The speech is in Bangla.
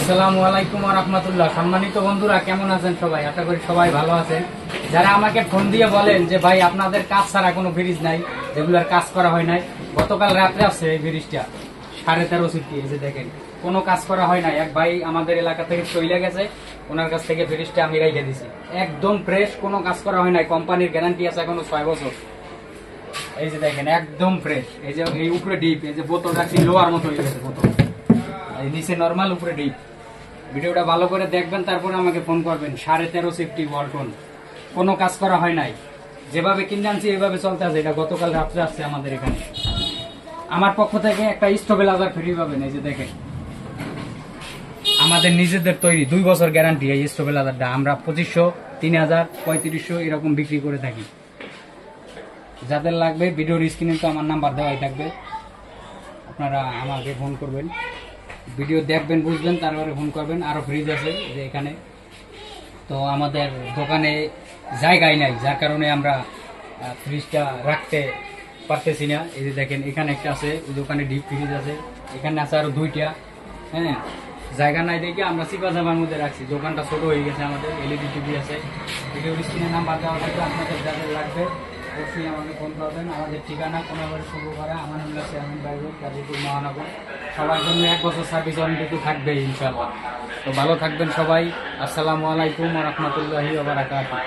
আসসালামু আলাইকুম ওয়া রাহমাতুল্লাহ। সম্মানিত বন্ধুরা, কেমন আছেন সবাই? আশা করি সবাই ভালো আছেন। যারা আমাকে ফোন দিয়ে বলেন যে ভাই আপনাদের কাজ ছাড়া কোনো ফ্রিজ নাই, যেগুলোর কাজ করা হয় নাই, গতকাল রাত্রে আসছে এই ফ্রিজটা 13.5 সিটি, এই যে দেখেন কোনো কাজ করা হয় নাই। এক ভাই আমাদের এলাকা থেকে চলে গেছে, ওনার কাছ থেকে ফ্রিজটা আমি রেখে দিছি, একদম ফ্রেশ, কোনো কাজ করা হয় নাই। কোম্পানির গ্যারান্টি আছে এখনো 6 বছর। এই যে দেখেন একদম ফ্রেশ। এই যে এই উপরে ডিপ, এই যে বোতল রাখছি লোয়ার মতো হয়ে গেছে বোতল, এই নিচে নরমাল, উপরে ডিপ। ভিডিওটা ভালো করে দেখবেন, তারপরে আমাকে ফোন করবেন। 13.5 সিফটি ওয়ালটন, কোনো কাজ করা হয় নাই, যেভাবে কিনে আনছি এইভাবে চলতে আছে। এটা গতকাল রাত্রে আসছে আমাদের এখানে। আমার পক্ষ থেকে একটা স্টেবিলাইজার ফ্রি পাবেন। এই যে দেখেন আমাদের নিজেদের তৈরি 2 বছর গ্যারান্টি। এই স্টেবিলাইজারটা আমরা 2500, 3000, 3500 এরকম বিক্রি করে থাকি। যাদের লাগবে ভিডিওর স্ক্রিনে তো আমার নাম্বার দেওয়াই থাকবে, আপনারা আমাকে ফোন করবেন, ভিডিও দেখবেন, বুঝবেন, তারপরে ফোন করবেন। আরো ফ্রিজ আছে যে এখানে, তো আমাদের দোকানে জায়গায় নাই, যার কারণে আমরা ফ্রিজটা রাখতে পারতেছি না। এই যে দেখেন এখানে একটা আছে, ওই দোকানে ডিপ ফ্রিজ আছে, এখানে আছে আরো 2টা। হ্যাঁ, জায়গা নাই দেখে আমরা চিপা চাপার মধ্যে রাখছি। দোকানটা ছোট হয়ে গেছে আমাদের। এলইডি টিভি আছে, ভিডিওর স্ক্রিনে নাম্বার দেওয়া থাকবে। আপনাদের যাদের লাগবে অবশ্যই আমাকে ফোন করবেন। আমাদের ঠিকানা কোনাবাড়ি শুভকরা, আমার নাম আছে আমিন বাইরুল, গাজীপুর মহানগর। সবার জন্য 1 বছর সার্ভিস ওয়ারেন্টি থাকবে ইনশাআল্লাহ। তো ভালো থাকবেন সবাই। আসসালামু আলাইকুম ওয়া রাহমাতুল্লাহি ওয়া বারাকাতুহু।